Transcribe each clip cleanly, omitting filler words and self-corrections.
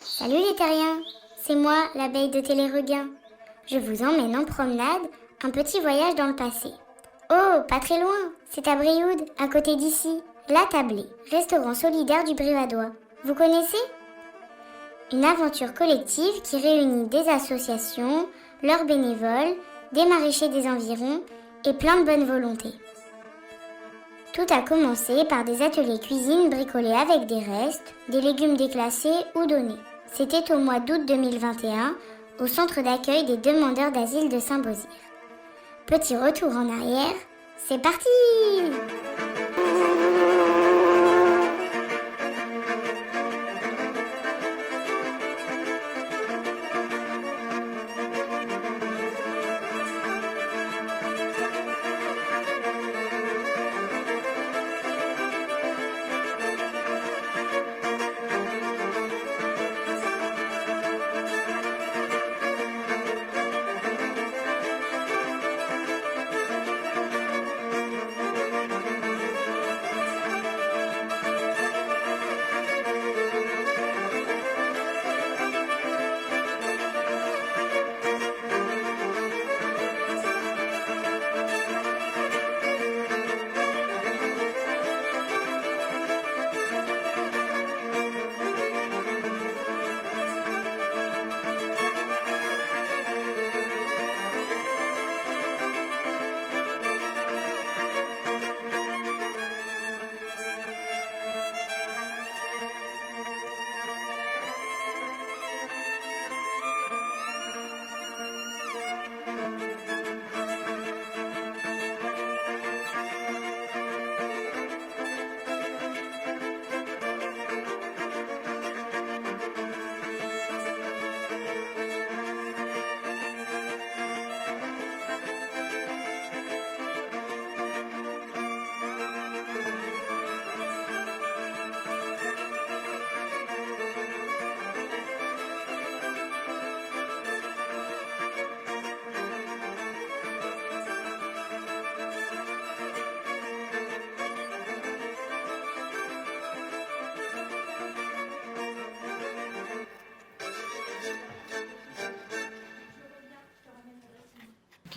Salut les terriens, c'est moi, l'abeille de Téléregain. Je vous emmène en promenade, un petit voyage dans le passé. Oh, pas très loin, c'est à Brioude, à côté d'ici, La Tablée, restaurant solidaire du Brivadois. Vous connaissez ? Une aventure collective qui réunit des associations, leurs bénévoles, des maraîchers des environs et plein de bonne volonté. Tout a commencé par des ateliers cuisine bricolés avec des restes, des légumes déclassés ou donnés. C'était au mois d'août 2021, au centre d'accueil des demandeurs d'asile de Saint-Beauzire. Petit retour en arrière, c'est parti!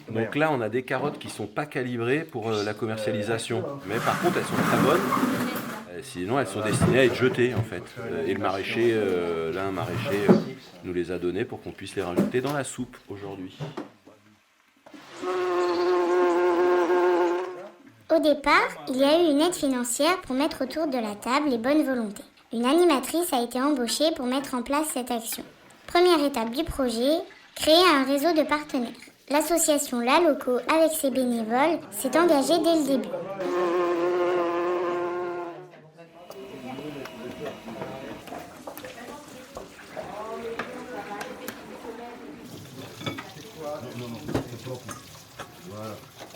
Donc là, on a des carottes qui ne sont pas calibrées pour la commercialisation. Mais par contre, elles sont très bonnes. Sinon, elles sont destinées à être jetées, en fait. Et le maraîcher, là, un maraîcher nous les a données pour qu'on puisse les rajouter dans la soupe aujourd'hui. Au départ, il y a eu une aide financière pour mettre autour de la table les bonnes volontés. Une animatrice a été embauchée pour mettre en place cette action. Première étape du projet, créer un réseau de partenaires. L'association La Loco, avec ses bénévoles, s'est engagée dès le début.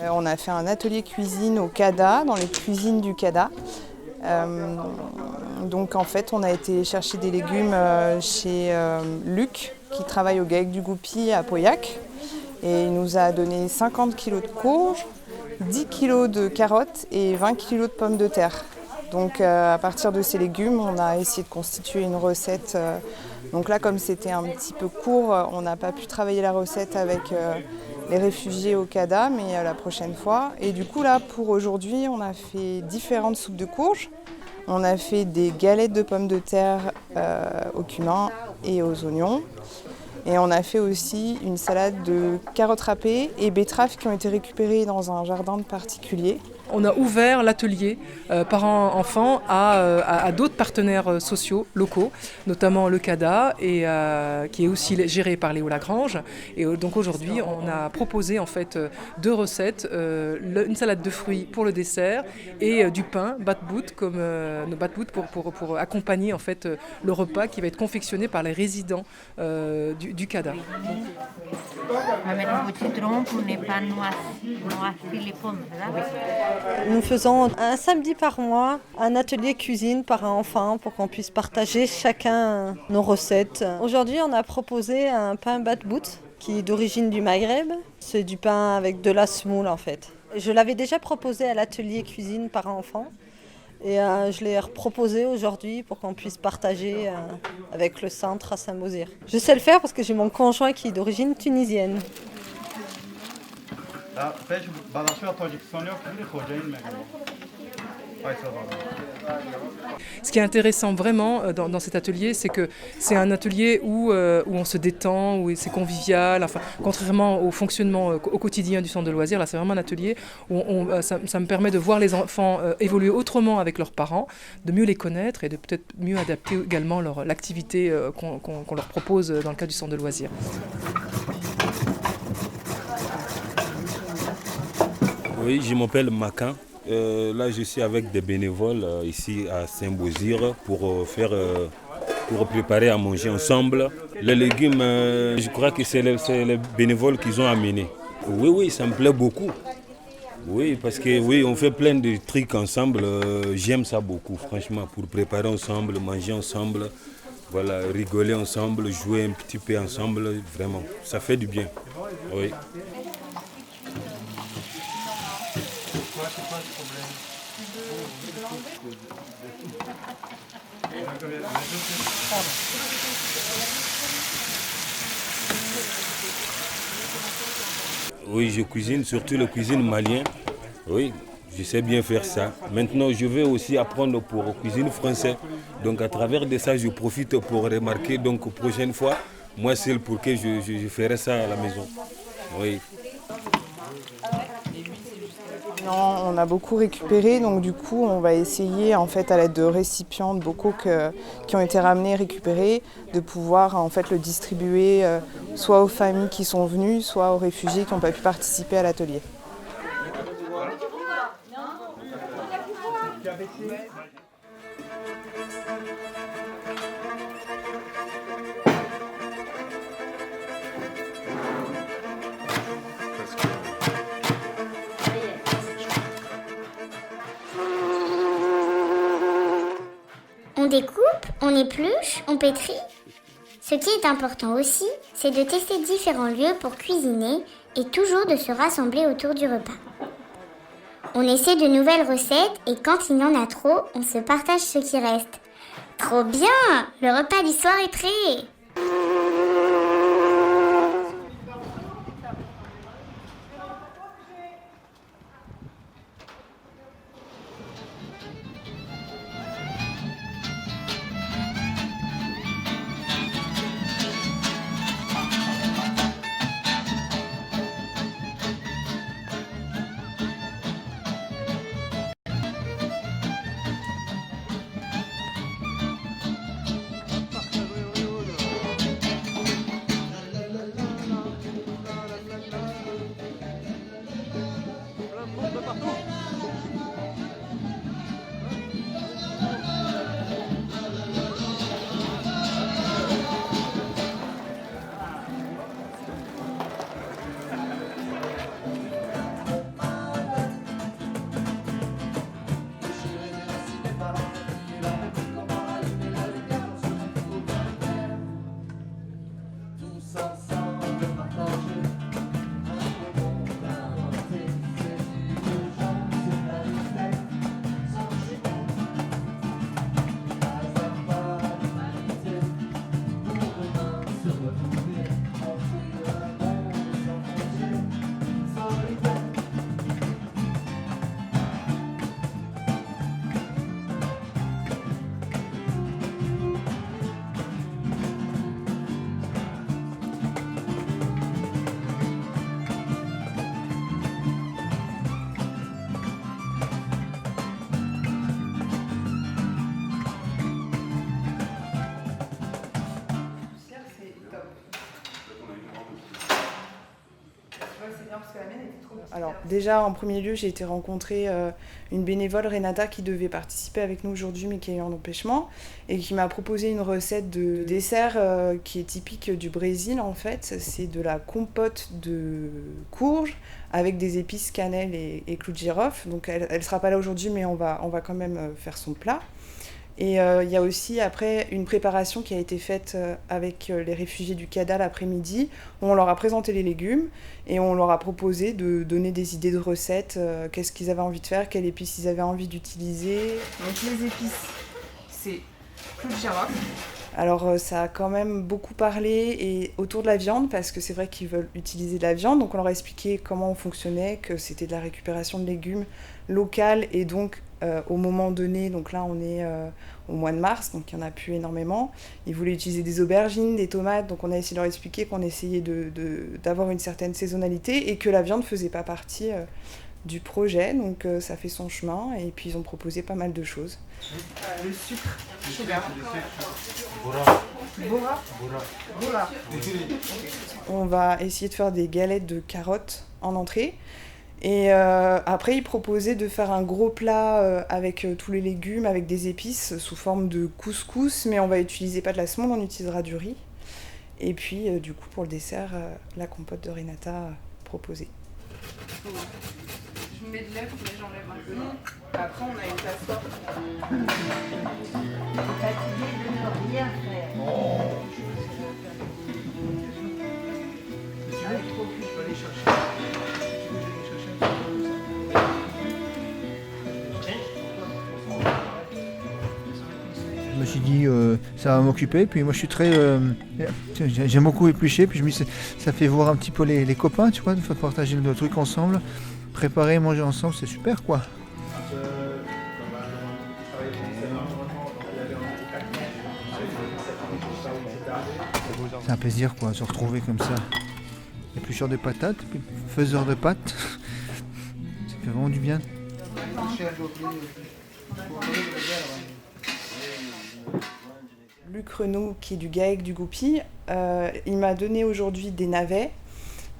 On a fait un atelier cuisine au CADA, dans les cuisines du CADA. Donc en fait, on a été chercher des légumes chez Luc, qui travaille au GAEC du Goupy à Pauillac. Et il nous a donné 50 kg de courges, 10 kg de carottes et 20 kg de pommes de terre. Donc à partir de ces légumes, on a essayé de constituer une recette. Donc là, comme c'était un petit peu court, on n'a pas pu travailler la recette avec les réfugiés au CADA, mais la prochaine fois. Et du coup, là, pour aujourd'hui, on a fait différentes soupes de courges. On a fait des galettes de pommes de terre au cumin et aux oignons. Et on a fait aussi une salade de carottes râpées et betteraves qui ont été récupérées dans un jardin de particulier. On a ouvert l'atelier parents-enfants à d'autres partenaires sociaux locaux, notamment le CADA, qui est aussi géré par Léo Lagrange. Et donc aujourd'hui, on a proposé en fait 2 recettes, une salade de fruits pour le dessert et du pain batbout comme nos batbout pour accompagner en fait le repas qui va être confectionné par les résidents du CADA. Nous faisons un samedi par mois un atelier cuisine par un enfant pour qu'on puisse partager chacun nos recettes. Aujourd'hui, on a proposé un pain batbout qui est d'origine du Maghreb. C'est du pain avec de la semoule en fait. Je l'avais déjà proposé à l'atelier cuisine par un enfant et je l'ai reproposé aujourd'hui pour qu'on puisse partager avec le centre à Saint-Beauzire. Je sais le faire parce que j'ai mon conjoint qui est d'origine tunisienne. Ce qui est intéressant vraiment dans cet atelier, c'est que c'est un atelier où on se détend, où c'est convivial. Enfin, contrairement au fonctionnement au quotidien du centre de loisirs, là c'est vraiment un atelier où ça me permet de voir les enfants évoluer autrement avec leurs parents, de mieux les connaître et de peut-être mieux adapter également l'activité qu'on leur propose dans le cadre du centre de loisirs. Oui, je m'appelle Macan. Là, je suis avec des bénévoles ici à Saint-Beauzire pour préparer à manger ensemble. Les légumes, je crois que c'est les bénévoles qui ont amené. Oui, ça me plaît beaucoup. Oui, parce que oui, on fait plein de trucs ensemble. J'aime ça beaucoup, franchement, pour préparer ensemble, manger ensemble, voilà, rigoler ensemble, jouer un petit peu ensemble. Vraiment, ça fait du bien. Oui. Oui, je cuisine, surtout la cuisine malienne. Oui, je sais bien faire ça. Maintenant, je vais aussi apprendre pour la cuisine française. Donc, à travers de ça, je profite pour remarquer. Donc, prochaine fois, moi seul pour que je ferai ça à la maison. Oui. Non, on a beaucoup récupéré, donc du coup on va essayer en fait à l'aide de récipients, de bocaux qui ont été ramenés, récupérés, de pouvoir en fait le distribuer soit aux familles qui sont venues, soit aux réfugiés qui n'ont pas pu participer à l'atelier. On découpe, on épluche, on pétrit. Ce qui est important aussi, c'est de tester différents lieux pour cuisiner et toujours de se rassembler autour du repas. On essaie de nouvelles recettes et quand il y en a trop, on se partage ce qui reste. Trop bien! Le repas du soir est prêt! Alors déjà en premier lieu j'ai été rencontrer une bénévole, Renata, qui devait participer avec nous aujourd'hui mais qui a eu un empêchement et qui m'a proposé une recette de dessert qui est typique du Brésil en fait. C'est de la compote de courge avec des épices cannelle et clous de girofle. Donc elle ne sera pas là aujourd'hui mais on va quand même faire son plat. Et il y a aussi après une préparation qui a été faite avec les réfugiés du CADA l'après-midi, où on leur a présenté les légumes et on leur a proposé de donner des idées de recettes, qu'est-ce qu'ils avaient envie de faire, quelles épices ils avaient envie d'utiliser. Donc les épices, c'est clous de girofle. Alors ça a quand même beaucoup parlé et autour de la viande, parce que c'est vrai qu'ils veulent utiliser de la viande, donc on leur a expliqué comment on fonctionnait, que c'était de la récupération de légumes locales et donc au moment donné, donc là on est au mois de mars, donc il n'y en a plus énormément. Ils voulaient utiliser des aubergines, des tomates, donc on a essayé de leur expliquer qu'on essayait d'avoir une certaine saisonnalité et que la viande ne faisait pas partie du projet, donc ça fait son chemin et puis ils ont proposé pas mal de choses. Le sucre, sugar. Bora. On va essayer de faire des galettes de carottes en entrée. Et après, ils proposaient de faire un gros plat avec tous les légumes, avec des épices sous forme de couscous, mais on va utiliser pas de la semoule, on utilisera du riz. Et puis, du coup, pour le dessert, la compote de Renata proposée. Je mets de lait, mais j'enlève un peu. Après, on a une casserole. Fatigué de ne rien faire. Je peux aller chercher. Je me suis dit ça va m'occuper, puis moi je suis très j'aime beaucoup éplucher, puis je me dis ça fait voir un petit peu les copains, tu vois, de partager le truc ensemble, préparer, manger ensemble, c'est super quoi. C'est un plaisir quoi, se retrouver comme ça. Éplucheur de patates, puis faiseur de pâtes. Ça fait vraiment du bien. Luc Renaud, qui est du GAEC du Goupy, il m'a donné aujourd'hui des navets,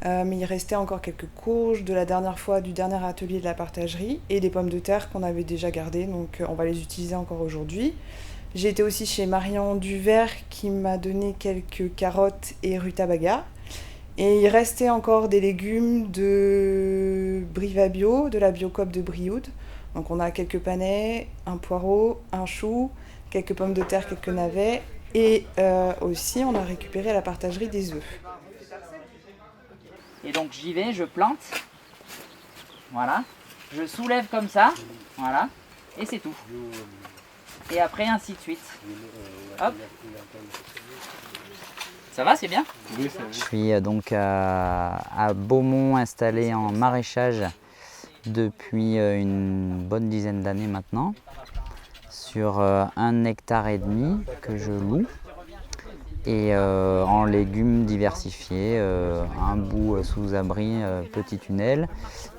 mais il restait encore quelques courges de la dernière fois du dernier atelier de la partagerie et des pommes de terre qu'on avait déjà gardées, donc on va les utiliser encore aujourd'hui. J'ai été aussi chez Marion Duvert qui m'a donné quelques carottes et rutabaga. Et il restait encore des légumes de Briva Bio, de la Biocoop de Brioude. Donc on a quelques panais, un poireau, un chou, quelques pommes de terre, quelques navets. Et aussi on a récupéré à la partagerie des œufs. Et donc j'y vais, je plante. Voilà. Je soulève comme ça. Voilà. Et c'est tout. Et après ainsi de suite. Hop. Ça va, c'est bien? Oui, ça va. Je suis donc à Beaumont, installé en maraîchage depuis une bonne dizaine d'années maintenant, sur 1,5 hectare que je loue, et en légumes diversifiés, un bout sous abri, petit tunnel,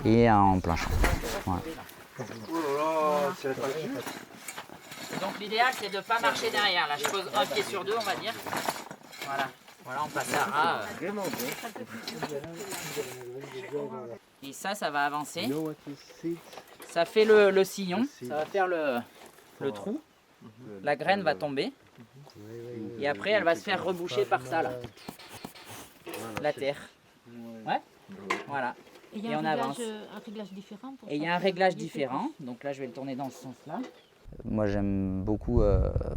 et un en plein champ. Voilà. Donc l'idéal c'est de ne pas marcher derrière. Là je pose un pied sur deux, on va dire. Voilà. Voilà, on passe à A. Et ça va avancer. Ça fait le sillon, ça va faire le trou. La graine va tomber. Et après, elle va se faire reboucher par ça, là. La terre. Ouais. Voilà. Et on avance. Un réglage différent pour Et il y a un réglage différent. Donc là, je vais le tourner dans ce sens-là. Moi, j'aime beaucoup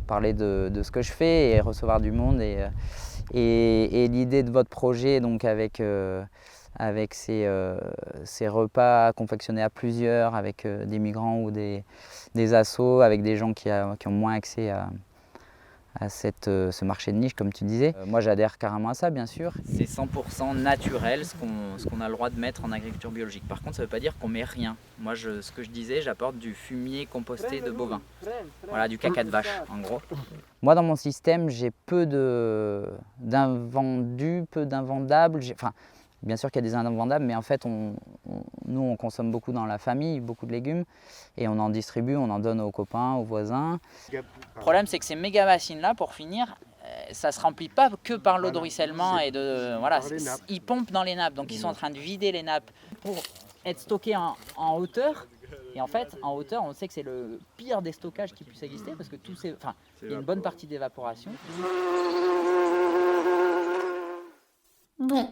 parler de ce que je fais et recevoir du monde. Et l'idée de votre projet, donc avec ces repas confectionnés à plusieurs, avec des migrants ou des assos, avec des gens qui ont moins accès à ce marché de niche, comme tu disais. Moi, j'adhère carrément à ça, bien sûr. C'est 100% naturel, ce qu'on a le droit de mettre en agriculture biologique. Par contre, ça ne veut pas dire qu'on met rien. Moi, ce que je disais, j'apporte du fumier composté de bovins. Voilà, du caca de vache, en gros. Moi, dans mon système, j'ai peu d'invendus, peu d'invendables. Enfin, bien sûr qu'il y a des invendables, mais en fait, nous, on consomme beaucoup dans la famille, beaucoup de légumes, et on en distribue, on en donne aux copains, aux voisins. Le problème, c'est que ces méga machines-là, pour finir, ça ne se remplit pas que par l'eau de ruissellement et ils pompent dans les nappes, donc ils sont en train de vider les nappes pour être stockés en hauteur. Et en fait, en hauteur, on sait que c'est le pire des stockages qui puisse exister parce que il y a une bonne partie d'évaporation. Bon,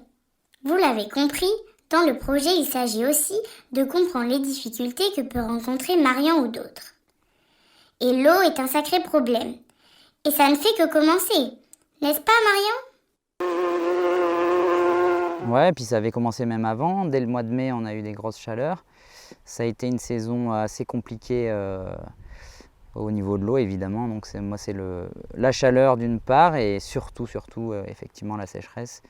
vous l'avez compris, dans le projet, il s'agit aussi de comprendre les difficultés que peut rencontrer Marian ou d'autres. Et l'eau est un sacré problème. Et ça ne fait que commencer, n'est-ce pas Marian ? Ouais, puis ça avait commencé même avant. Dès le mois de mai, on a eu des grosses chaleurs. Ça a été une saison assez compliquée au niveau de l'eau, évidemment. Donc c'est la chaleur d'une part et surtout effectivement la sécheresse.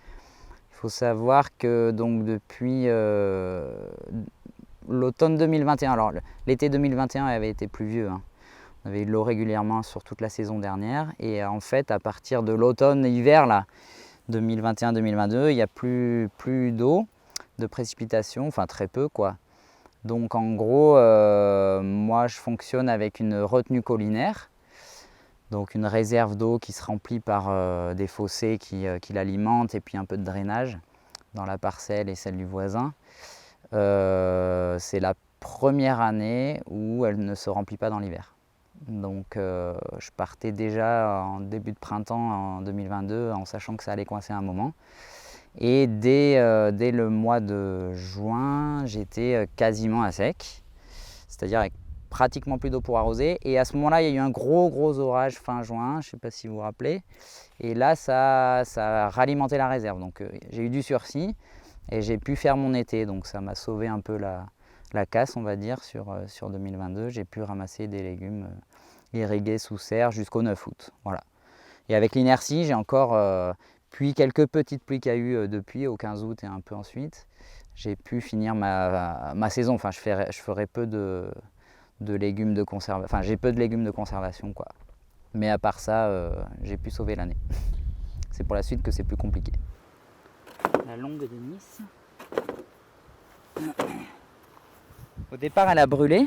Il faut savoir que donc depuis l'automne 2021, alors l'été 2021 avait été pluvieux, hein. On avait eu de l'eau régulièrement sur toute la saison dernière et en fait à partir de l'automne-hiver là, 2021-2022, il n'y a plus d'eau, de précipitations, enfin très peu quoi. Donc en gros, moi je fonctionne avec une retenue collinaire, donc une réserve d'eau qui se remplit par des fossés qui l'alimentent et puis un peu de drainage dans la parcelle et celle du voisin. C'est la première année où elle ne se remplit pas dans l'hiver. Donc je partais déjà en début de printemps en 2022 en sachant que ça allait coincer un moment. Et dès le mois de juin, j'étais quasiment à sec, c'est-à-dire avec pratiquement plus d'eau pour arroser. Et à ce moment-là, il y a eu un gros orage fin juin, je ne sais pas si vous vous rappelez. Et là, ça a ralimenté la réserve. Donc j'ai eu du sursis et j'ai pu faire mon été. Donc ça m'a sauvé un peu la casse, on va dire, sur 2022. J'ai pu ramasser des légumes irrigués sous serre jusqu'au 9 août. Voilà. Et avec l'inertie, j'ai encore... puis quelques petites pluies qu'il y a eu depuis, au 15 août et un peu ensuite, j'ai pu finir ma saison. Enfin, je ferai peu de légumes de conservation. Enfin, j'ai peu de légumes de conservation, quoi. Mais à part ça, j'ai pu sauver l'année. C'est pour la suite que c'est plus compliqué. La longue de Nice. Au départ, elle a brûlé.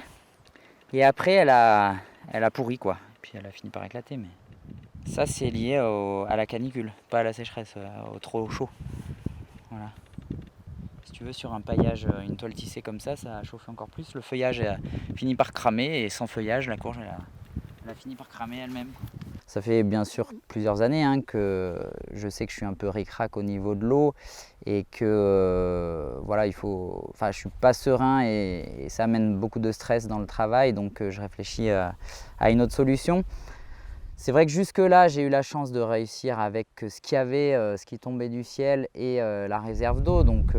Et après, elle a pourri, quoi. Et puis, elle a fini par éclater, mais... Ça, c'est lié à la canicule, pas à la sécheresse, au trop chaud. Voilà. Si tu veux, sur un paillage, une toile tissée comme ça a chauffé encore plus. Le feuillage a fini par cramer et sans feuillage, la courge elle a fini par cramer elle-même. Ça fait bien sûr plusieurs années que je sais que je suis un peu ric-rac au niveau de l'eau et que voilà, je suis pas serein et ça amène beaucoup de stress dans le travail, donc je réfléchis à une autre solution. C'est vrai que jusque-là, j'ai eu la chance de réussir avec ce qu'il y avait, ce qui tombait du ciel et la réserve d'eau. Donc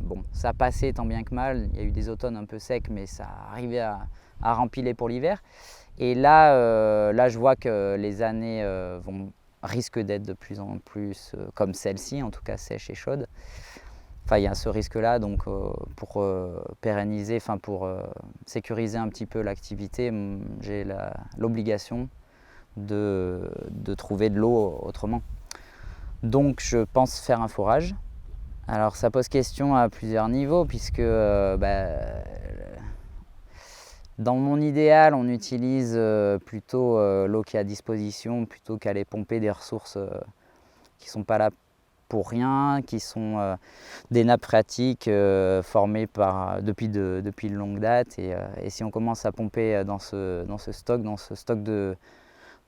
bon, ça passait tant bien que mal. Il y a eu des automnes un peu secs, mais ça arrivait à rempiler pour l'hiver. Et là, je vois que les années risquent d'être de plus en plus comme celle-ci, en tout cas sèche et chaude. Enfin, il y a ce risque-là, donc pour pérenniser, pour sécuriser un petit peu l'activité, j'ai l'obligation de trouver de l'eau autrement. Donc je pense faire un forage. Alors ça pose question à plusieurs niveaux puisque dans mon idéal on utilise plutôt l'eau qui est à disposition plutôt qu'aller pomper des ressources qui ne sont pas là pour rien, qui sont des nappes phréatiques formées depuis de longue date et si on commence à pomper dans ce stock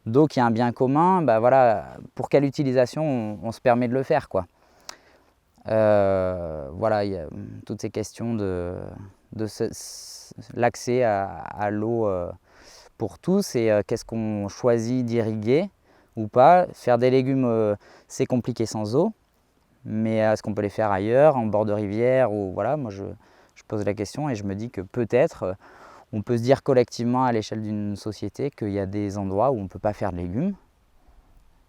d'eau qui est un bien commun, voilà, pour quelle utilisation on se permet de le faire, quoi. Voilà, il y a toutes ces questions de l'accès à l'eau pour tous et qu'est-ce qu'on choisit d'irriguer ou pas. Faire des légumes, c'est compliqué sans eau, mais est-ce qu'on peut les faire ailleurs, en bord de rivière ou voilà, moi je pose la question et je me dis que peut-être on peut se dire collectivement à l'échelle d'une société qu'il y a des endroits où on ne peut pas faire de légumes.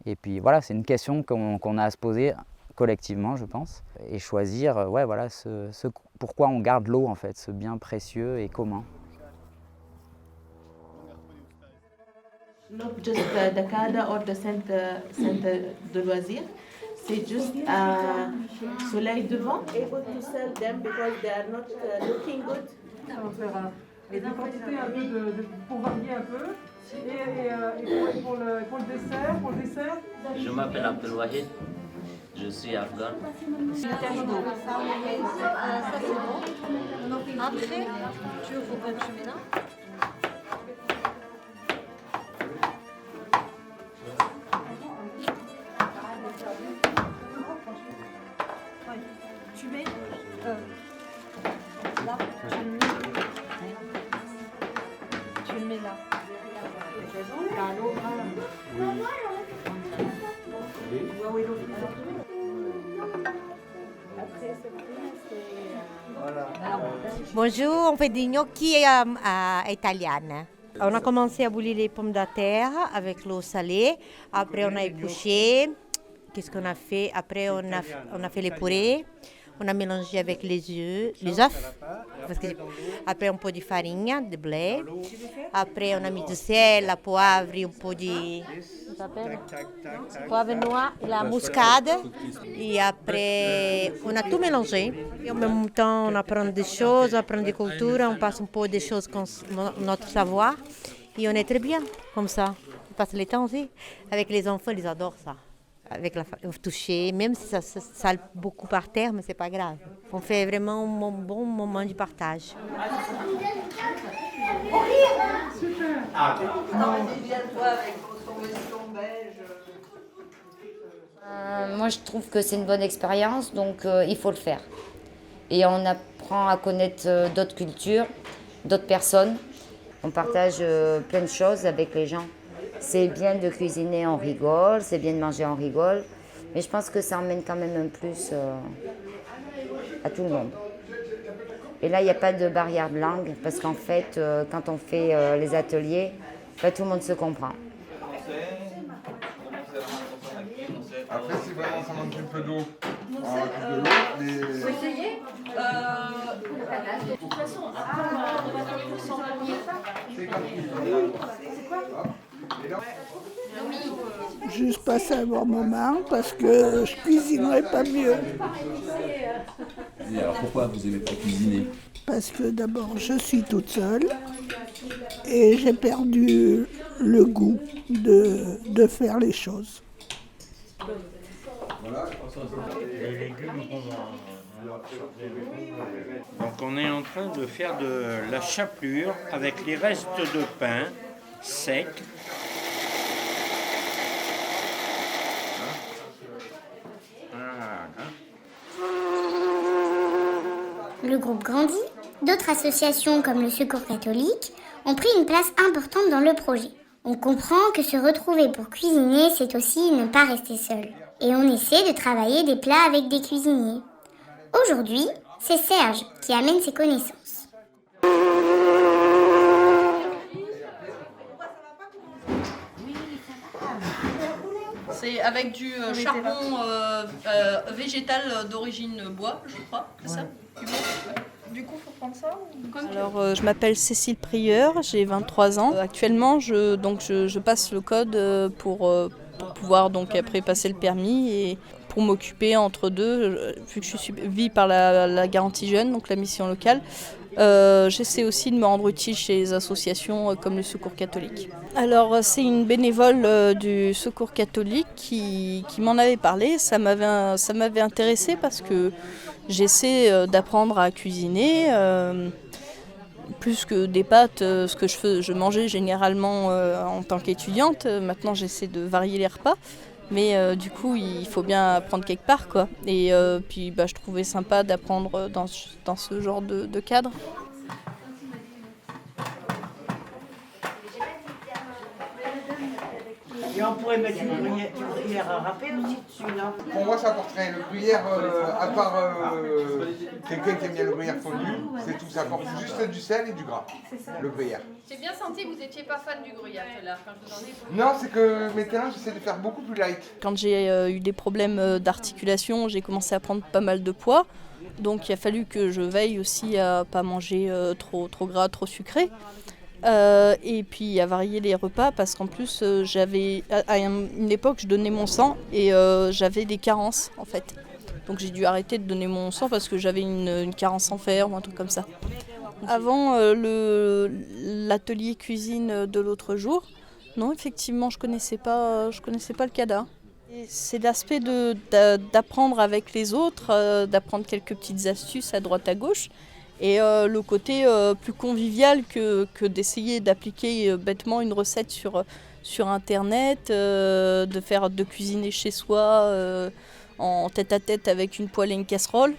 Et puis voilà, c'est une question qu'on a à se poser collectivement, je pense. Et choisir voilà, ce pourquoi on garde l'eau, en fait, ce bien précieux et commun. Not just the CADA or the center de loisirs. C'est juste soleil devant. Able to sell them because they are not looking good. Et des quantités un peu pour varier un peu. Et pour le dessert, Je m'appelle Abdel Wahid, je suis afghan. Ça c'est bon. Après, tu ouvres tu mets là. Tu mets là, tu le mets là. Bonjour, on fait des gnocchis italiennes. On a commencé à bouillir les pommes de terre avec l'eau salée. Après, on a épluché. Qu'est-ce qu'on a fait? Après, on a fait les purées. On a mélangé avec les œufs. Après, un peu de farine, de blé. Après, on a mis du sel, la poivre, un peu de poivre noir, la muscade. Et après, on a tout mélangé. Et en même temps, on apprend des choses, on apprend des cultures, on passe un peu des choses comme notre savoir. Et on est très bien comme ça. On passe le temps aussi. Avec les enfants, ils adorent ça. Avec la toucher, même si ça sale beaucoup par terre, mais c'est pas grave. On fait vraiment un bon moment de partage. Moi, je trouve que c'est une bonne expérience, donc il faut le faire. Et on apprend à connaître d'autres cultures, d'autres personnes. On partage plein de choses avec les gens. C'est bien de cuisiner, on rigole, c'est bien de manger, on rigole. Mais je pense que ça emmène quand même un plus à tout le monde. Et là, il n'y a pas de barrière de langue, parce qu'en fait, quand on fait les ateliers, tout le monde se comprend. Après, si vraiment ça manque un peu d'eau, on rajoute de l'eau. Faut essayer. De toute façon, on va faire sans premier. C'est quoi? Juste passer un bon moment parce que je cuisinerai pas mieux. Et alors pourquoi vous n'aimez pas cuisiner? Parce que d'abord je suis toute seule et j'ai perdu le goût de faire les choses. Donc on est en train de faire de la chapelure avec les restes de pain sec. Le groupe grandit, d'autres associations comme le Secours catholique ont pris une place importante dans le projet. On comprend que se retrouver pour cuisiner, c'est aussi ne pas rester seul. Et on essaie de travailler des plats avec des cuisiniers. Aujourd'hui, c'est Serge qui amène ses connaissances. C'est avec du charbon végétal d'origine bois, je crois, c'est ça? Du coup, il faut prendre ça Alors, je m'appelle Cécile Prieur, j'ai 23 ans. Actuellement, je passe le code pour pouvoir donc après passer le permis et pour m'occuper entre deux, vu que je suis suivie par la garantie jeune, donc la mission locale. J'essaie aussi de me rendre utile chez les associations comme le Secours catholique. Alors c'est une bénévole du Secours catholique qui m'en avait parlé, ça m'avait intéressée parce que j'essaie d'apprendre à cuisiner, plus que des pâtes, ce que je mangeais généralement en tant qu'étudiante. Maintenant j'essaie de varier les repas. Mais du coup, il faut bien apprendre quelque part, quoi. Et puis, je trouvais sympa d'apprendre dans ce genre de cadre. Et on pourrait mettre une gruyère à râper aussi dessus, là. Pour moi, ça apporte rien. Le gruyère, à part quelqu'un qui aime bien le gruyère fondu, c'est tout. Ça apporte juste du sel et du gras, le gruyère. J'ai bien senti que vous n'étiez pas fan du gruyère tout à l'heure quand je vous en ai. Non, c'est que maintenant, j'essaie de faire beaucoup plus light. Quand j'ai eu des problèmes d'articulation, j'ai commencé à prendre pas mal de poids. Donc il a fallu que je veille aussi à pas manger trop gras, trop sucré. Et puis à varier les repas parce qu'en plus à une époque je donnais mon sang et j'avais des carences en fait. Donc j'ai dû arrêter de donner mon sang parce que j'avais une carence en fer ou un truc comme ça. Avant l'atelier cuisine de l'autre jour, non, effectivement, je connaissais pas le CADA. Et c'est l'aspect d'apprendre avec les autres, d'apprendre quelques petites astuces à droite à gauche, et le côté plus convivial que d'essayer d'appliquer bêtement une recette sur Internet, de cuisiner chez soi en tête-à-tête avec une poêle et une casserole.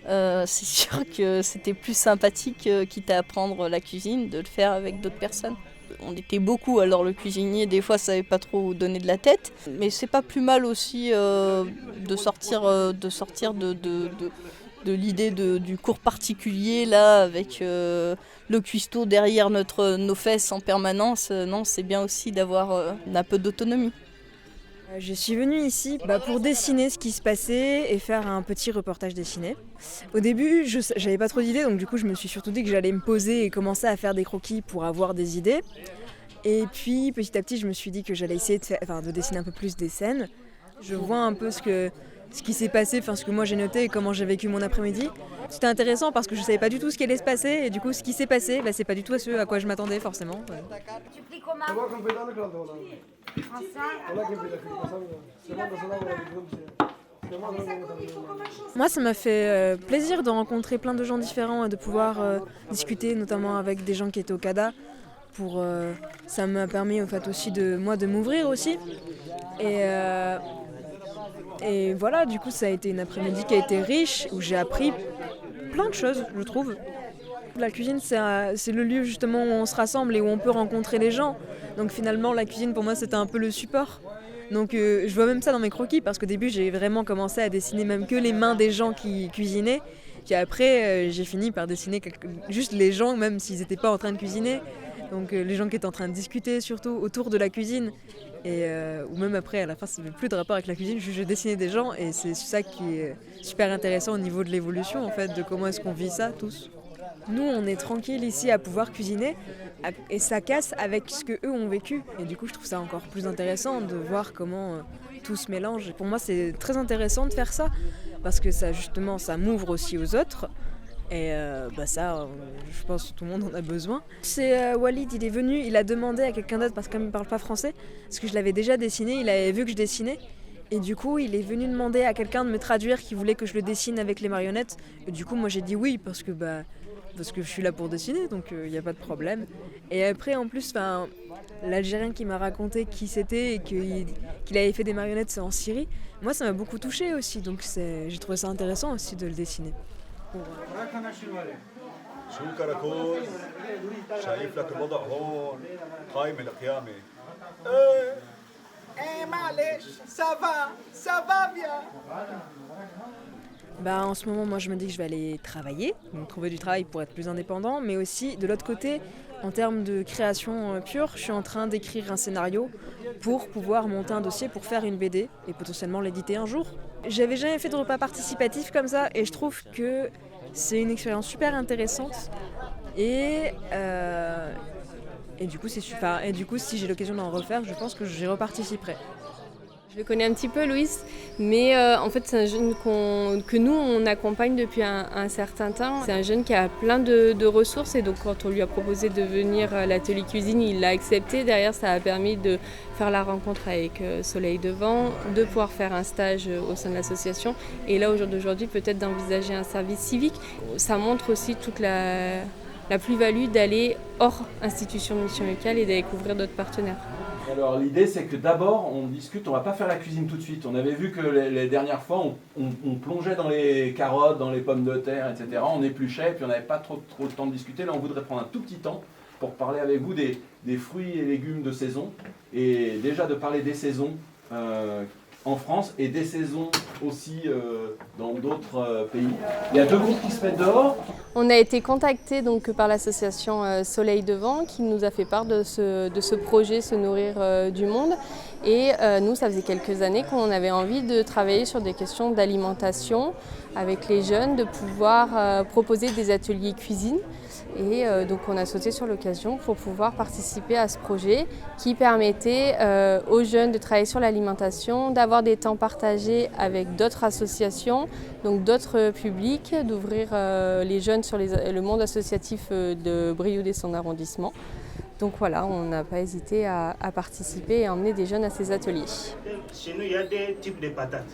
C'est sûr que c'était plus sympathique, quitte à apprendre la cuisine, de le faire avec d'autres personnes. On était beaucoup, alors le cuisinier, des fois, savait pas trop où donner de la tête. Mais c'est pas plus mal aussi de sortir de l'idée du cours particulier, là, avec le cuistot derrière nos fesses en permanence. Non, c'est bien aussi d'avoir un peu d'autonomie. Je suis venue ici pour dessiner ce qui se passait et faire un petit reportage dessiné. Au début, j'avais pas trop d'idées, donc du coup, je me suis surtout dit que j'allais me poser et commencer à faire des croquis pour avoir des idées. Et puis, petit à petit, je me suis dit que j'allais essayer de dessiner un peu plus des scènes. Je vois un peu ce qui s'est passé, ce que moi j'ai noté et comment j'ai vécu mon après-midi. C'était intéressant parce que je savais pas du tout ce qui allait se passer et du coup, ce qui s'est passé, c'est pas du tout ce à quoi je m'attendais forcément. Tu pries comment? Moi, ça m'a fait plaisir de rencontrer plein de gens différents et de pouvoir discuter, notamment avec des gens qui étaient au CADA. Ça m'a permis en fait aussi de m'ouvrir aussi. Et voilà, du coup, ça a été une après-midi qui a été riche, où j'ai appris plein de choses, je trouve. La cuisine, c'est le lieu justement où on se rassemble et où on peut rencontrer les gens. Donc finalement, la cuisine, pour moi, c'était un peu le support. Donc je vois même ça dans mes croquis, parce qu'au début, j'ai vraiment commencé à dessiner même que les mains des gens qui cuisinaient. Puis après, j'ai fini par dessiner juste les gens, même s'ils n'étaient pas en train de cuisiner. Donc les gens qui étaient en train de discuter, surtout autour de la cuisine. Ou même après, à la fin, ça n'avait plus de rapport avec la cuisine, je dessinais des gens. Et c'est ça qui est super intéressant au niveau de l'évolution, en fait, de comment est-ce qu'on vit ça, tous. Nous, on est tranquille ici à pouvoir cuisiner et ça casse avec ce qu'eux ont vécu. Et du coup, je trouve ça encore plus intéressant de voir comment tout se mélange. Pour moi, c'est très intéressant de faire ça parce que ça, justement, ça m'ouvre aussi aux autres. Et ça, je pense que tout le monde en a besoin. C'est Walid, il est venu, il a demandé à quelqu'un d'autre, parce qu'il ne parle pas français, parce que je l'avais déjà dessiné, il avait vu que je dessinais. Et du coup, il est venu demander à quelqu'un de me traduire qui voulait que je le dessine avec les marionnettes. Et du coup, moi, j'ai dit oui, parce que je suis là pour dessiner, donc il n'y a pas de problème. Et après, en plus, l'Algérien qui m'a raconté qui c'était et qu'il avait fait des marionnettes en Syrie, moi, ça m'a beaucoup touchée aussi, donc j'ai trouvé ça intéressant aussi de le dessiner. En ce moment, moi, je me dis que je vais aller travailler, donc trouver du travail pour être plus indépendant, mais aussi, de l'autre côté, en termes de création pure, je suis en train d'écrire un scénario pour pouvoir monter un dossier pour faire une BD et potentiellement l'éditer un jour. J'avais jamais fait de repas participatif comme ça et je trouve que c'est une expérience super intéressante et du coup, c'est super. Et du coup, si j'ai l'occasion d'en refaire, je pense que j'y reparticiperai. Je le connais un petit peu, Louis, mais en fait c'est un jeune que nous on accompagne depuis un certain temps. C'est un jeune qui a plein de ressources et donc quand on lui a proposé de venir à l'atelier cuisine, il l'a accepté. Derrière, ça a permis de faire la rencontre avec Soleil Devant, de pouvoir faire un stage au sein de l'association et là au jour d'aujourd'hui peut-être d'envisager un service civique. Ça montre aussi toute la plus-value d'aller hors institution de mission locale et d'aller découvrir d'autres partenaires. Alors l'idée c'est que d'abord on discute, on va pas faire la cuisine tout de suite. On avait vu que les dernières fois on plongeait dans les carottes, dans les pommes de terre, etc. On épluchait et puis on n'avait pas trop le temps de discuter. Là on voudrait prendre un tout petit temps pour parler avec vous des fruits et légumes de saison et déjà de parler des saisons en France et des saisons aussi dans d'autres pays. Il y a deux groupes qui se mettent dehors. On a été contacté donc par l'association Soleil Devant qui nous a fait part de ce projet Se nourrir du monde. Et nous, ça faisait quelques années qu'on avait envie de travailler sur des questions d'alimentation avec les jeunes, de pouvoir proposer des ateliers cuisine. Et donc on a sauté sur l'occasion pour pouvoir participer à ce projet qui permettait aux jeunes de travailler sur l'alimentation, d'avoir d'avoir des temps partagés avec d'autres associations, donc d'autres publics, d'ouvrir les jeunes sur le monde associatif de Brioude et son arrondissement. Donc voilà, on n'a pas hésité à participer et à emmener des jeunes à ces ateliers. Chez nous, il y a des types de patates.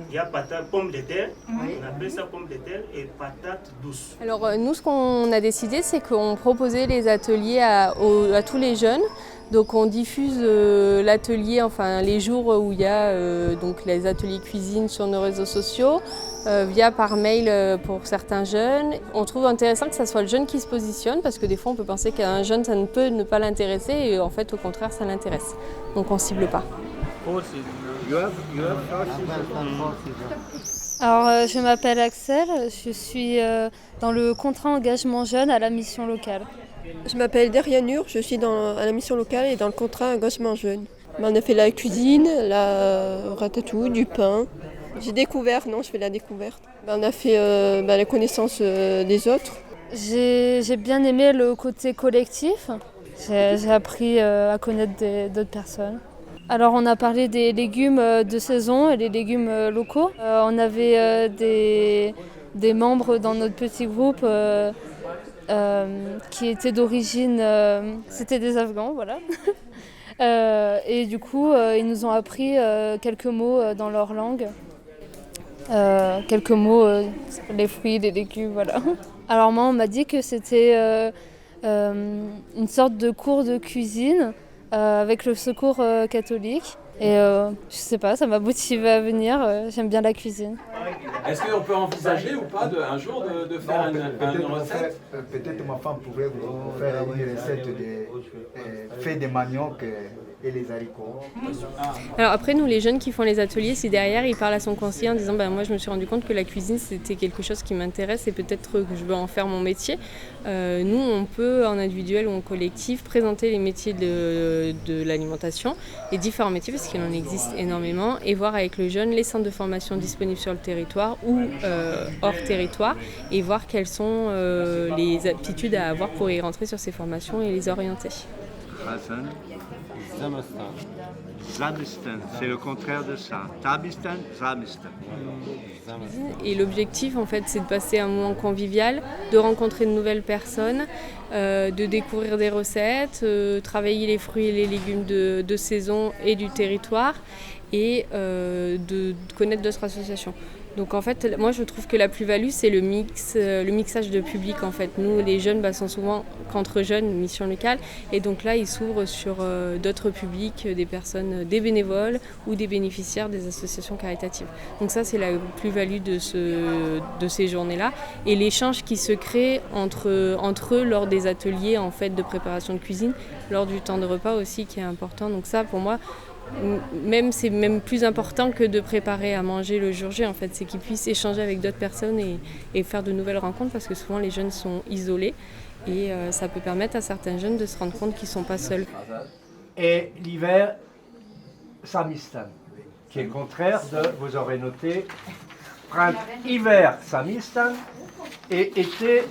Il y a patates, pommes de terre, on appelle ça pommes de terre, et patates douces. Alors nous, ce qu'on a décidé, c'est qu'on proposait les ateliers à tous les jeunes. Donc on diffuse l'atelier, enfin les jours où il y a donc les ateliers cuisine sur nos réseaux sociaux, via par mail pour certains jeunes. On trouve intéressant que ce soit le jeune qui se positionne, parce que des fois on peut penser qu'un jeune ça ne peut ne pas l'intéresser, et en fait au contraire ça l'intéresse. Donc on ne cible pas. Alors je m'appelle Axel, je suis dans le contrat engagement jeune à la mission locale. Je m'appelle Derianur, je suis à la mission locale et dans le contrat engagement jeune. On a fait la cuisine, la ratatouille, du pain. J'ai découvert, je fais la découverte. On a fait la connaissance des autres. J'ai bien aimé le côté collectif. J'ai appris à connaître d'autres personnes. Alors on a parlé des légumes de saison et des légumes locaux. On avait des membres dans notre petit groupe qui étaient d'origine, c'était des Afghans, voilà. Et du coup, ils nous ont appris quelques mots dans leur langue. Quelques mots, les fruits, les légumes, voilà. Alors moi, on m'a dit que c'était une sorte de cours de cuisine avec le secours catholique. Et je sais pas, ça m'a motivée à venir, j'aime bien la cuisine. Est-ce qu'on peut envisager ou pas un jour de faire une recette? Peut-être ma femme pourrait vous faire une recette de fait de manioc et les haricots. Alors après, nous les jeunes qui font les ateliers, si derrière ils parlent à son conseiller en disant moi je me suis rendu compte que la cuisine c'était quelque chose qui m'intéresse et peut-être que je veux en faire mon métier, nous on peut en individuel ou en collectif présenter les métiers de l'alimentation, les différents métiers parce qu'il en existe énormément, et voir avec le jeune les centres de formation disponibles sur le territoire ou hors territoire, et voir quelles sont les aptitudes à avoir pour y rentrer sur ces formations et les orienter. Zamistan, c'est le contraire de ça. Tabistan, Zamistan. Et l'objectif, en fait, c'est de passer un moment convivial, de rencontrer de nouvelles personnes, de découvrir des recettes, travailler les fruits et les légumes de saison et du territoire, et de connaître d'autres associations. Donc en fait, moi je trouve que la plus-value c'est le mixage de public en fait. Nous les jeunes sont souvent qu'entre jeunes, mission locale, et donc là ils s'ouvrent sur d'autres publics, des personnes, des bénévoles ou des bénéficiaires des associations caritatives. Donc ça c'est la plus-value de ces journées-là, et l'échange qui se crée entre eux lors des ateliers en fait de préparation de cuisine, lors du temps de repas aussi qui est important. Donc ça pour moi, c'est même plus important que de préparer à manger le jour J en fait, c'est qu'ils puissent échanger avec d'autres personnes et faire de nouvelles rencontres, parce que souvent les jeunes sont isolés et ça peut permettre à certains jeunes de se rendre compte qu'ils ne sont pas seuls. Et l'hiver, Samistan, qui est le contraire de, vous aurez noté, hiver, Samistan, et été,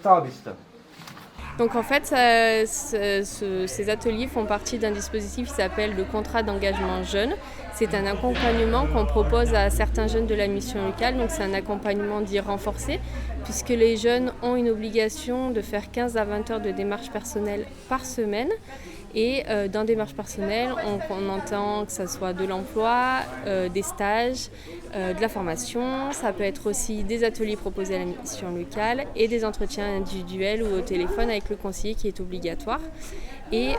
Tabistan. Donc en fait, ces ateliers font partie d'un dispositif qui s'appelle le contrat d'engagement jeune. C'est un accompagnement qu'on propose à certains jeunes de la mission locale. Donc c'est un accompagnement dit renforcé, puisque les jeunes ont une obligation de faire 15 à 20 heures de démarche personnelle par semaine. Et dans démarche personnelle, on entend que ce soit de l'emploi, des stages, de la formation. Ça peut être aussi des ateliers proposés à la mission locale et des entretiens individuels ou au téléphone avec le conseiller qui est obligatoire. Et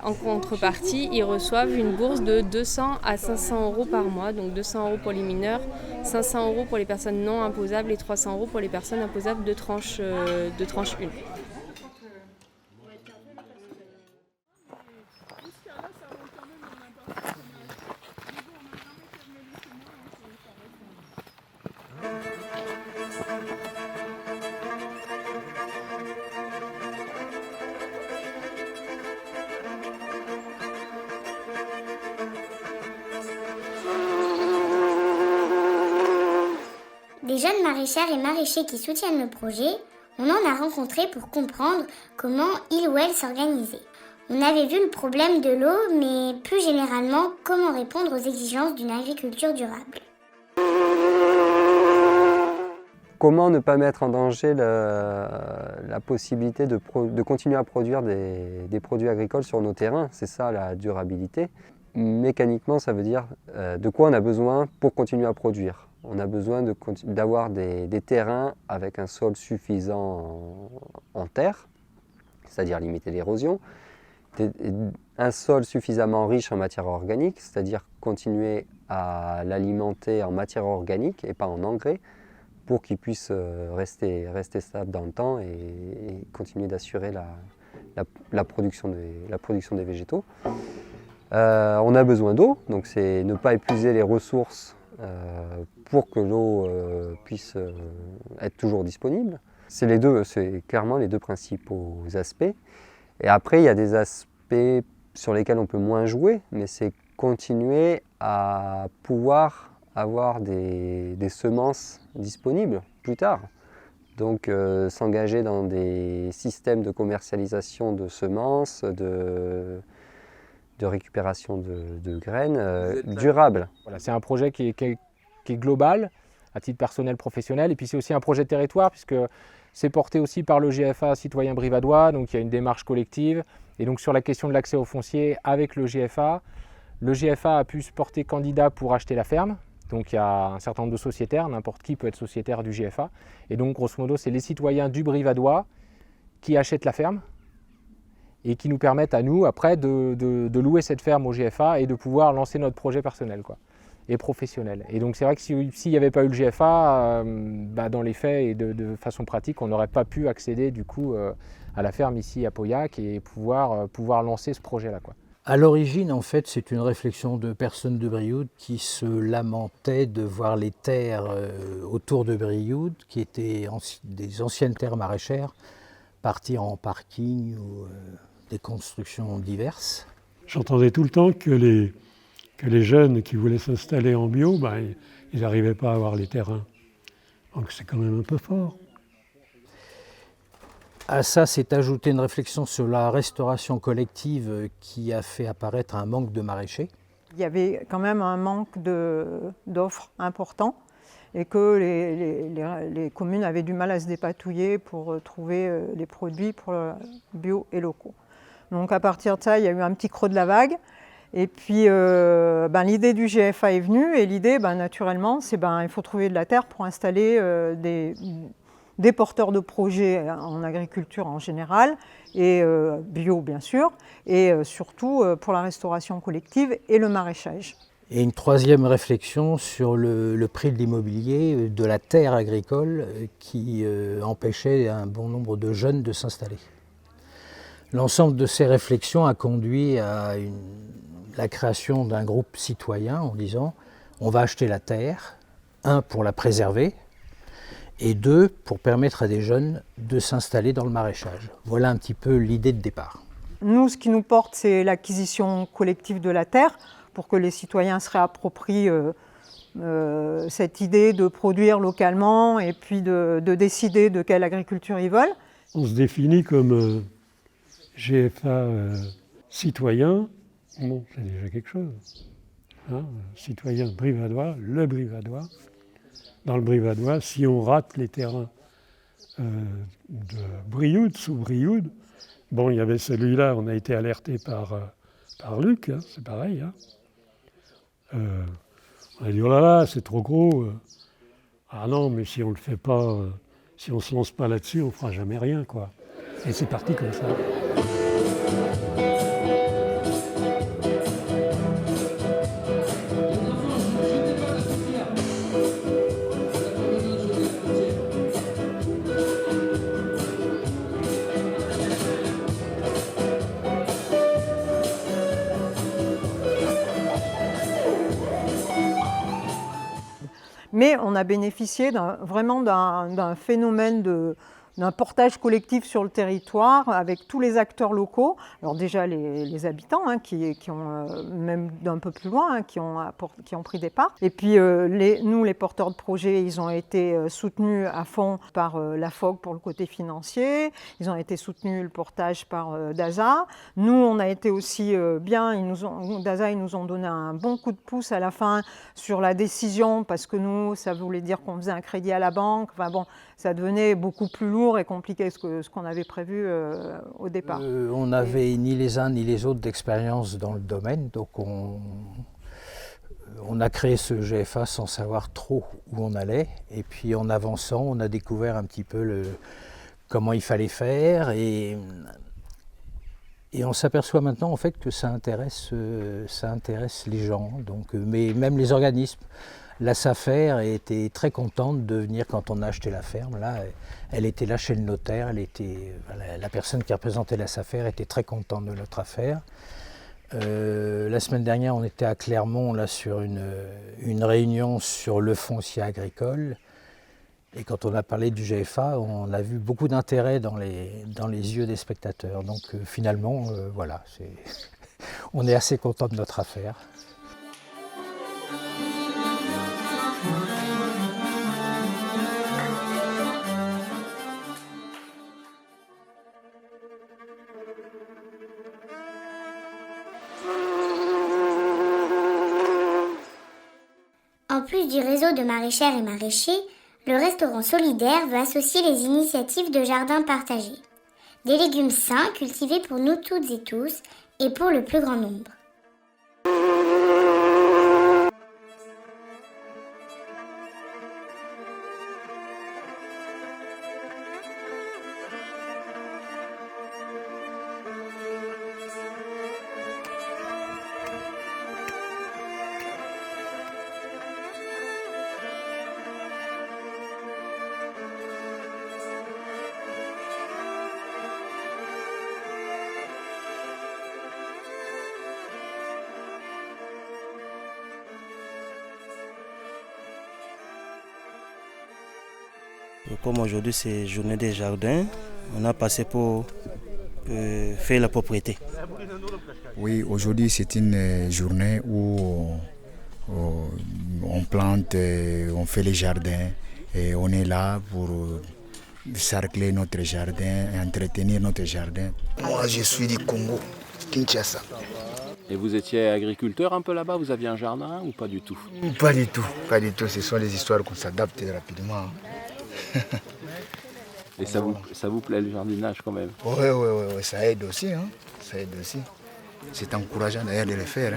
en contrepartie, ils reçoivent une bourse de 200 à 500 € par mois. Donc 200 € pour les mineurs, 500 € pour les personnes non imposables et 300 € pour les personnes imposables de tranche 1. Des jeunes maraîchères et maraîchers qui soutiennent le projet, on en a rencontré pour comprendre comment ils ou elles s'organisaient. On avait vu le problème de l'eau, mais plus généralement, comment répondre aux exigences d'une agriculture durable. Comment ne pas mettre en danger la possibilité de continuer à produire des produits agricoles sur nos terrains? C'est ça la durabilité. Mécaniquement, ça veut dire de quoi on a besoin pour continuer à produire. On a besoin d'avoir des terrains avec un sol suffisant en terre, c'est-à-dire limiter l'érosion, un sol suffisamment riche en matière organique, c'est-à-dire continuer à l'alimenter en matière organique et pas en engrais, pour qu'il puisse rester stable dans le temps et continuer d'assurer la production des végétaux. On a besoin d'eau, donc c'est ne pas épuiser les ressources pour que l'eau puisse être toujours disponible. C'est clairement les deux principaux aspects. Et après, il y a des aspects sur lesquels on peut moins jouer, mais c'est continuer à pouvoir avoir des semences disponibles plus tard. Donc s'engager dans des systèmes de commercialisation de semences, de récupération de graines durables. Voilà, c'est un projet qui est global, à titre personnel, professionnel, et puis c'est aussi un projet de territoire, puisque c'est porté aussi par le GFA Citoyen Brivadois, donc il y a une démarche collective, et donc sur la question de l'accès au foncier avec le GFA a pu se porter candidat pour acheter la ferme. Donc il y a un certain nombre de sociétaires, n'importe qui peut être sociétaire du GFA. Et donc grosso modo, c'est les citoyens du Brivadois qui achètent la ferme et qui nous permettent à nous après de louer cette ferme au GFA et de pouvoir lancer notre projet personnel et professionnel. Et donc c'est vrai que s'il n'y avait pas eu le GFA, dans les faits et de façon pratique, on n'aurait pas pu accéder du coup à la ferme ici à Pauillac et pouvoir lancer ce projet-là, quoi. À l'origine, en fait, c'est une réflexion de personnes de Brioude qui se lamentaient de voir les terres autour de Brioude, qui étaient des anciennes terres maraîchères, partir en parking ou des constructions diverses. J'entendais tout le temps que les jeunes qui voulaient s'installer en bio, ils n'arrivaient pas à avoir les terrains. Donc c'est quand même un peu fort. À ça s'est ajoutée une réflexion sur la restauration collective qui a fait apparaître un manque de maraîchers. Il y avait quand même un manque d'offres important et que les communes avaient du mal à se dépatouiller pour trouver des produits pour bio et locaux. Donc à partir de ça, il y a eu un petit creux de la vague. Et puis l'idée du GFA est venue et l'idée naturellement c'est il faut trouver de la terre pour installer des porteurs de projets en agriculture en général, et bio bien sûr, et surtout pour la restauration collective et le maraîchage. Et une troisième réflexion sur le prix de l'immobilier, de la terre agricole, qui empêchait un bon nombre de jeunes de s'installer. L'ensemble de ces réflexions a conduit à la création d'un groupe citoyen en disant on va acheter la terre, pour la préserver, et 2, pour permettre à des jeunes de s'installer dans le maraîchage. Voilà un petit peu l'idée de départ. Nous, ce qui nous porte, c'est l'acquisition collective de la terre, pour que les citoyens se réapproprient cette idée de produire localement et puis de décider de quelle agriculture ils veulent. On se définit comme GFA citoyen, bon, c'est déjà quelque chose. Citoyen brivadois, le Brivadois. Dans le Brivadois, si on rate les terrains de Brioude, sous Brioude, bon, il y avait celui-là, on a été alerté par Luc, c'est pareil. On a dit, oh là là, c'est trop gros. Ah non, mais si on le fait pas, si on se lance pas là-dessus, on fera jamais rien, quoi. Et c'est parti comme ça. Mais on a bénéficié vraiment d'un phénomène d'un portage collectif sur le territoire avec tous les acteurs locaux. Alors déjà les habitants qui ont, même d'un peu plus loin, qui ont pris des parts. Et puis nous, les porteurs de projets, ils ont été soutenus à fond par la FOG pour le côté financier. Ils ont été soutenus le portage par DASA. Nous, on a été aussi bien. DASA, ils nous ont donné un bon coup de pouce à la fin sur la décision parce que nous, ça voulait dire qu'on faisait un crédit à la banque. Enfin bon, ça devenait beaucoup plus lourd et compliqué que ce qu'on avait prévu au départ. On n'avait ni les uns ni les autres d'expérience dans le domaine, donc on a créé ce GFA sans savoir trop où on allait. Et puis en avançant, on a découvert un petit peu comment il fallait faire. Et on s'aperçoit maintenant en fait que ça intéresse les gens, donc, mais même les organismes. La SAFER était très contente de venir quand on a acheté la ferme. Là, elle était là chez le notaire, la personne qui représentait la SAFER était très contente de notre affaire. La semaine dernière, on était à Clermont là, sur une réunion sur le foncier agricole. Et quand on a parlé du GFA, on a vu beaucoup d'intérêt dans les yeux des spectateurs. Donc finalement, voilà, on est assez content de notre affaire. En plus du réseau de maraîchères et maraîchers, le restaurant solidaire veut associer les initiatives de jardins partagés. Des légumes sains cultivés pour nous toutes et tous et pour le plus grand nombre. Comme aujourd'hui c'est journée des jardins, on a passé pour faire la propriété. Oui, aujourd'hui c'est une journée où on plante, on fait les jardins et on est là pour cercler notre jardin et entretenir notre jardin. Moi je suis du Congo, Kinshasa. Et vous étiez agriculteur un peu là-bas? Vous aviez un jardin ou pas du tout? Pas du tout, pas du tout. Ce sont des histoires qu'on s'adapte rapidement. Et ça vous plaît le jardinage quand même? Oui, ça aide aussi. Ça aide aussi. C'est encourageant d'ailleurs de le faire.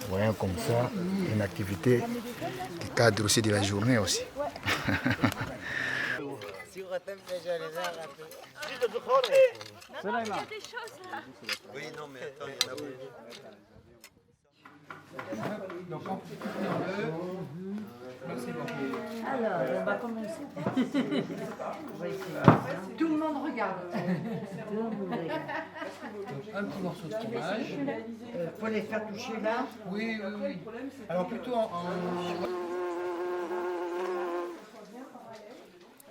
Voyons comme ça une activité qui cadre aussi de la journée aussi. Oui, non, mais attends, il y en a beaucoup. Alors, on va commencer. Tout le monde regarde. Un petit morceau de fromage. Faut les faire toucher là. Oui. Alors plutôt en...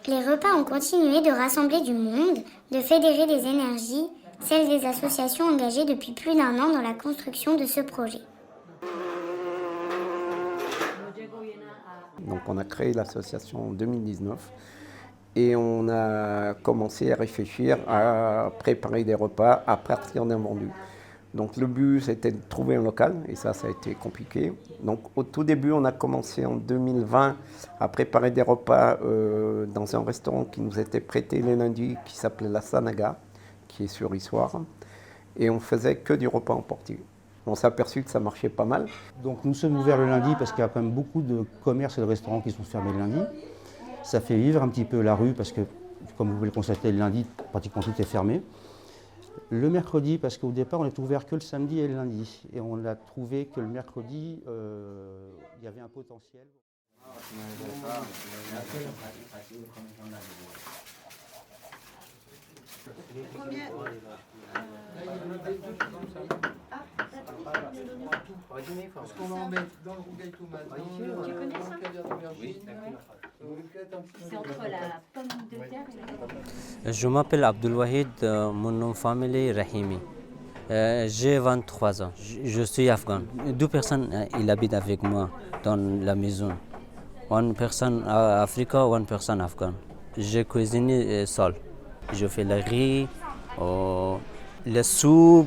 Les repas ont continué de rassembler du monde, de fédérer des énergies, celles des associations engagées depuis plus d'1 an dans la construction de ce projet. Donc on a créé l'association en 2019 et on a commencé à réfléchir à préparer des repas à partir d'un vendu. Donc le but c'était de trouver un local et ça a été compliqué. Donc au tout début on a commencé en 2020 à préparer des repas dans un restaurant qui nous était prêté les lundis qui s'appelait La Sanaga, qui est sur Issoire, et on faisait que du repas emporté. On s'est aperçu que ça marchait pas mal. Donc nous sommes ouverts le lundi parce qu'il y a quand même beaucoup de commerces et de restaurants qui sont fermés le lundi. Ça fait vivre un petit peu la rue parce que, comme vous pouvez le constater, le lundi, pratiquement tout est fermé. Le mercredi, parce qu'au départ, on est ouvert que le samedi et le lundi. Et on a trouvé que le mercredi, il y avait un potentiel. Parce qu'on va en mettre dans le rougail tomate, dans le caviar d'aubergine, C'est entre la pomme de terre et la... Je m'appelle Abdulwahid, mon nom de famille est Rahimi. J'ai 23 ans, je suis afghan. 2 personnes ils habitent avec moi dans la maison. Une personne africaine, une personne afghane. J'ai cuisiné seul. Je fais le riz, la soupe,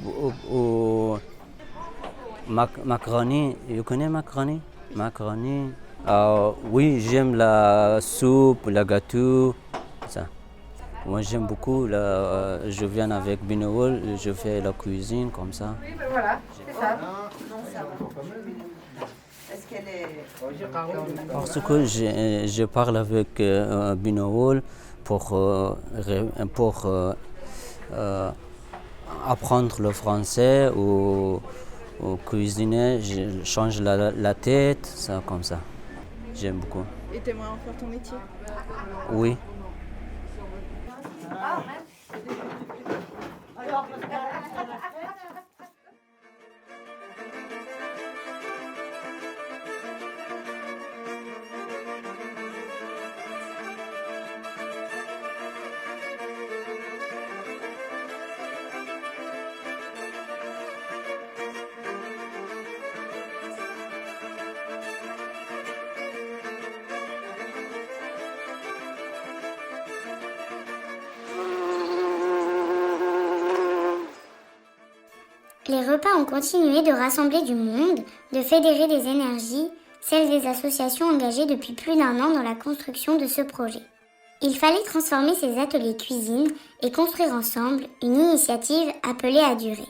macaroni. Tu connais macaroni? Macaroni. Oui, j'aime la soupe, le gâteau. Ça. Moi, j'aime beaucoup. Je viens avec Binowol, je fais la cuisine comme ça. Oui, ben voilà, c'est ça. Non, ça va. Est-ce qu'elle est... Parce que je parle avec Binowol pour apprendre le français ou cuisiner. Je change la tête, ça comme ça. J'aime beaucoup. Et t'aimerais en faire ton métier? Oui. Les repas ont continué de rassembler du monde, de fédérer des énergies, celles des associations engagées depuis plus d'1 an dans la construction de ce projet. Il fallait transformer ces ateliers cuisine et construire ensemble une initiative appelée à durer.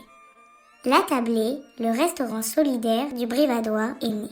La Tablée, le restaurant solidaire du Brivadois, est né.